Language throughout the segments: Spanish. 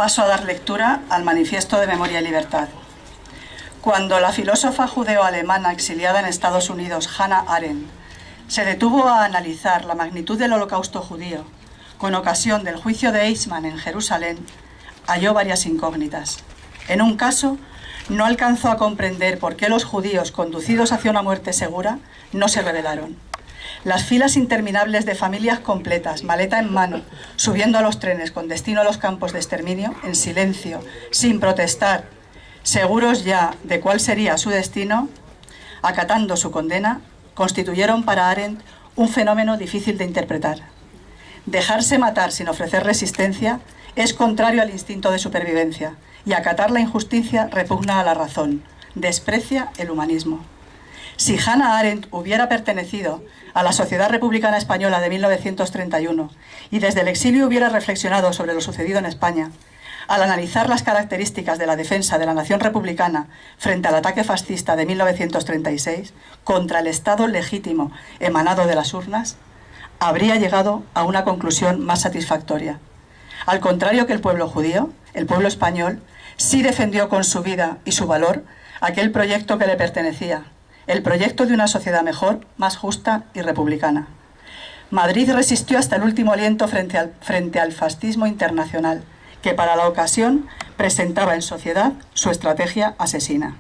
Paso a dar lectura al Manifiesto de Memoria y Libertad. Cuando la filósofa judeo-alemana exiliada en Estados Unidos, Hannah Arendt, se detuvo a analizar la magnitud del Holocausto judío con ocasión del juicio de Eichmann en Jerusalén, halló varias incógnitas. En un caso, no alcanzó a comprender por qué los judíos, conducidos hacia una muerte segura, no se rebelaron. Las filas interminables de familias completas, maleta en mano, subiendo a los trenes con destino a los campos de exterminio, en silencio, sin protestar, seguros ya de cuál sería su destino, acatando su condena, constituyeron para Arendt un fenómeno difícil de interpretar. Dejarse matar sin ofrecer resistencia es contrario al instinto de supervivencia, y acatar la injusticia repugna a la razón, desprecia el humanismo. Si Hannah Arendt hubiera pertenecido a la Sociedad Republicana Española de 1931 y desde el exilio hubiera reflexionado sobre lo sucedido en España, al analizar las características de la defensa de la nación republicana frente al ataque fascista de 1936 contra el Estado legítimo emanado de las urnas, habría llegado a una conclusión más satisfactoria. Al contrario que el pueblo judío, el pueblo español sí defendió con su vida y su valor aquel proyecto que le pertenecía, el proyecto de una sociedad mejor, más justa y republicana. Madrid resistió hasta el último aliento frente al fascismo internacional, que para la ocasión presentaba en sociedad su estrategia asesina.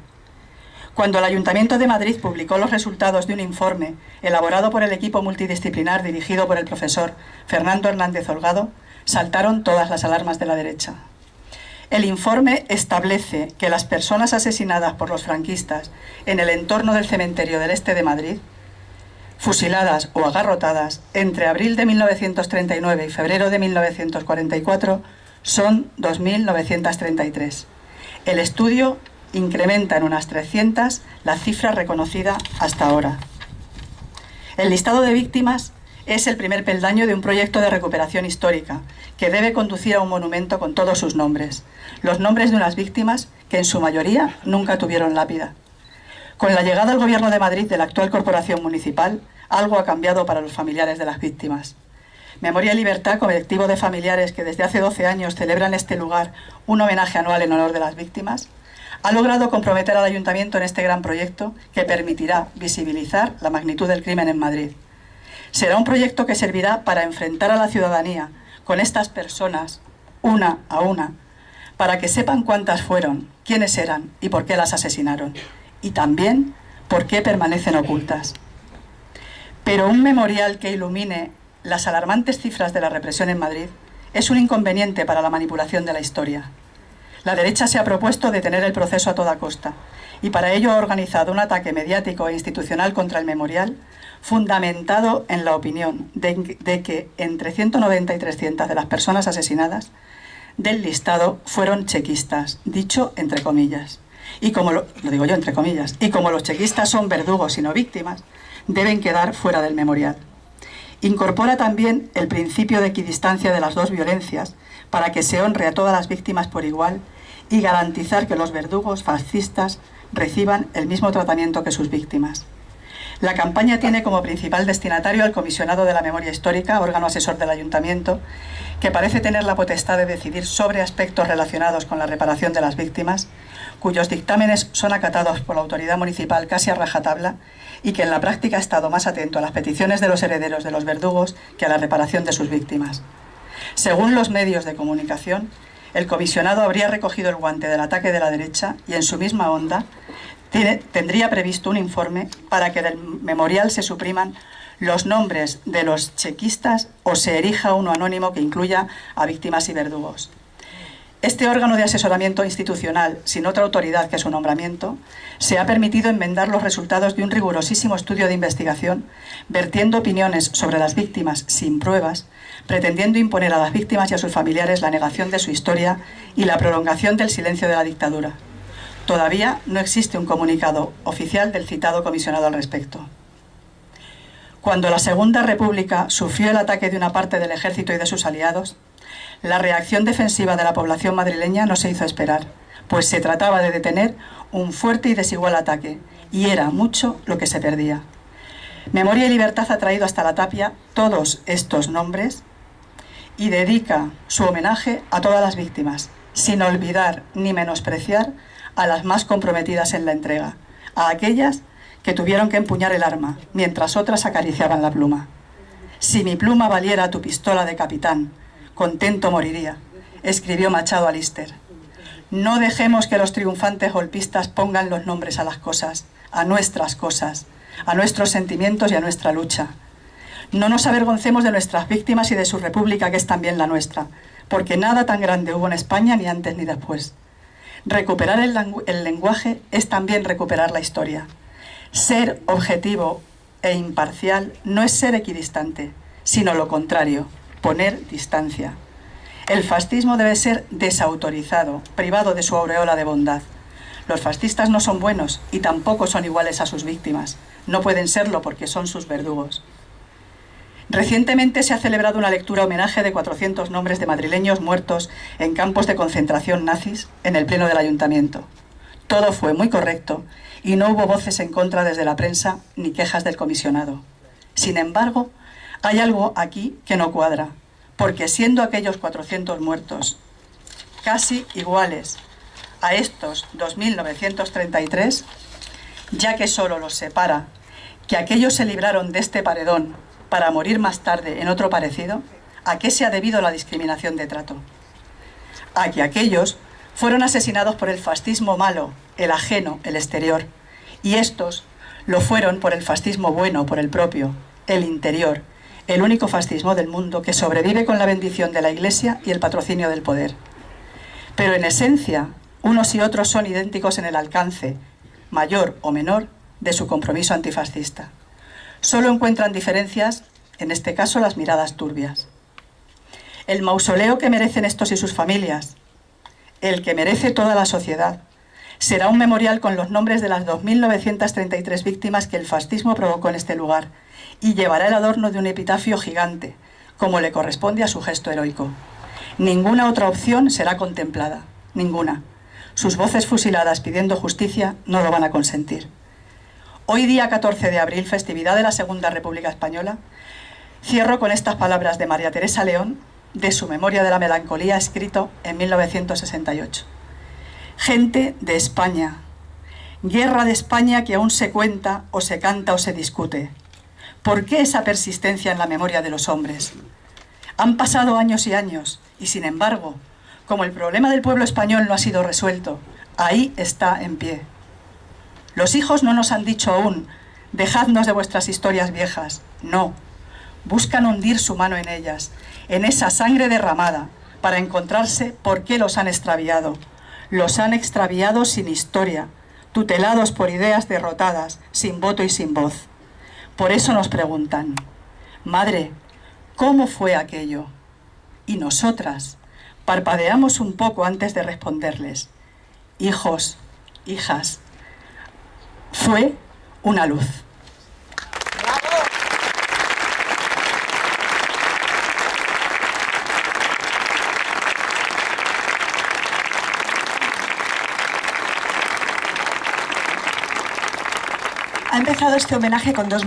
Cuando el Ayuntamiento de Madrid publicó los resultados de un informe elaborado por el equipo multidisciplinar dirigido por el profesor Fernando Hernández Holgado, saltaron todas las alarmas de la derecha. El informe establece que las personas asesinadas por los franquistas en el entorno del cementerio del este de Madrid, fusiladas o agarrotadas entre abril de 1939 y febrero de 1944, son 2.933. El estudio incrementa en unas 300 la cifra reconocida hasta ahora. El listado de víctimas es el primer peldaño de un proyecto de recuperación histórica que debe conducir a un monumento con todos sus nombres, los nombres de unas víctimas que en su mayoría nunca tuvieron lápida. Con la llegada al Gobierno de Madrid de la actual corporación municipal, algo ha cambiado para los familiares de las víctimas. Memoria y Libertad, colectivo de familiares que desde hace 12 años celebra en este lugar un homenaje anual en honor de las víctimas, ha logrado comprometer al Ayuntamiento en este gran proyecto que permitirá visibilizar la magnitud del crimen en Madrid. Será un proyecto que servirá para enfrentar a la ciudadanía con estas personas, una a una, para que sepan cuántas fueron, quiénes eran y por qué las asesinaron, y también por qué permanecen ocultas. Pero un memorial que ilumine las alarmantes cifras de la represión en Madrid es un inconveniente para la manipulación de la historia. La derecha se ha propuesto detener el proceso a toda costa y para ello ha organizado un ataque mediático e institucional contra el memorial fundamentado en la opinión de que entre 190 y 300 de las personas asesinadas del listado fueron chequistas, dicho entre comillas. Y como lo digo yo entre comillas, y como los chequistas son verdugos y no víctimas, deben quedar fuera del memorial. Incorpora también el principio de equidistancia de las dos violencias para que se honre a todas las víctimas por igual y garantizar que los verdugos fascistas reciban el mismo tratamiento que sus víctimas. La campaña tiene como principal destinatario al comisionado de la memoria histórica, órgano asesor del Ayuntamiento, que parece tener la potestad de decidir sobre aspectos relacionados con la reparación de las víctimas, cuyos dictámenes son acatados por la autoridad municipal casi a rajatabla y que en la práctica ha estado más atento a las peticiones de los herederos de los verdugos que a la reparación de sus víctimas. Según los medios de comunicación, el comisionado habría recogido el guante del ataque de la derecha y en su misma onda tendría previsto un informe para que del memorial se supriman los nombres de los chequistas o se erija uno anónimo que incluya a víctimas y verdugos. Este órgano de asesoramiento institucional, sin otra autoridad que su nombramiento, se ha permitido enmendar los resultados de un rigurosísimo estudio de investigación, vertiendo opiniones sobre las víctimas sin pruebas, pretendiendo imponer a las víctimas y a sus familiares la negación de su historia y la prolongación del silencio de la dictadura. Todavía no existe un comunicado oficial del citado comisionado al respecto. Cuando la Segunda República sufrió el ataque de una parte del ejército y de sus aliados, la reacción defensiva de la población madrileña no se hizo esperar, pues se trataba de detener un fuerte y desigual ataque, y era mucho lo que se perdía. Memoria y Libertad ha traído hasta la tapia todos estos nombres y dedica su homenaje a todas las víctimas, sin olvidar ni menospreciar a las más comprometidas en la entrega, a aquellas que tuvieron que empuñar el arma, mientras otras acariciaban la pluma. Si mi pluma valiera tu pistola de capitán, contento moriría, escribió Machado a Lister. No dejemos que los triunfantes golpistas pongan los nombres a las cosas, a nuestras cosas, a nuestros sentimientos y a nuestra lucha. No nos avergoncemos de nuestras víctimas y de su república, que es también la nuestra, porque nada tan grande hubo en España ni antes ni después. Recuperar el lenguaje es también recuperar la historia. Ser objetivo e imparcial no es ser equidistante, sino lo contrario, poner distancia. El fascismo debe ser desautorizado, privado de su aureola de bondad. Los fascistas no son buenos y tampoco son iguales a sus víctimas. No pueden serlo porque son sus verdugos. Recientemente se ha celebrado una lectura homenaje de 400 nombres de madrileños muertos en campos de concentración nazis en el pleno del ayuntamiento. Todo fue muy correcto y no hubo voces en contra desde la prensa ni quejas del comisionado. Sin embargo, hay algo aquí que no cuadra, porque siendo aquellos 400 muertos casi iguales a estos 2.933, ya que solo los separa que aquellos se libraron de este paredón para morir más tarde en otro parecido, ¿a qué se ha debido la discriminación de trato? A que aquellos fueron asesinados por el fascismo malo, el ajeno, el exterior, y estos lo fueron por el fascismo bueno, por el propio, el interior, el único fascismo del mundo que sobrevive con la bendición de la Iglesia y el patrocinio del poder. Pero en esencia, unos y otros son idénticos en el alcance, mayor o menor, de su compromiso antifascista. Solo encuentran diferencias, en este caso las miradas turbias. El mausoleo que merecen estos y sus familias, el que merece toda la sociedad, será un memorial con los nombres de las 2.933 víctimas que el fascismo provocó en este lugar y llevará el adorno de un epitafio gigante, como le corresponde a su gesto heroico. Ninguna otra opción será contemplada, ninguna. Sus voces fusiladas pidiendo justicia no lo van a consentir. Hoy día 14 de abril, festividad de la Segunda República Española, cierro con estas palabras de María Teresa León, de su Memoria de la Melancolía, escrito en 1968. Gente de España, guerra de España que aún se cuenta o se canta o se discute. ¿Por qué esa persistencia en la memoria de los hombres? Han pasado años y años y, sin embargo, como el problema del pueblo español no ha sido resuelto, ahí está en pie. Los hijos no nos han dicho aún, dejadnos de vuestras historias viejas. No, buscan hundir su mano en ellas, en esa sangre derramada, para encontrarse por qué los han extraviado. Los han extraviado sin historia, tutelados por ideas derrotadas, sin voto y sin voz. Por eso nos preguntan, madre, ¿cómo fue aquello? Y nosotras parpadeamos un poco antes de responderles, hijos, hijas, fue una luz. Ha empezado este homenaje con dos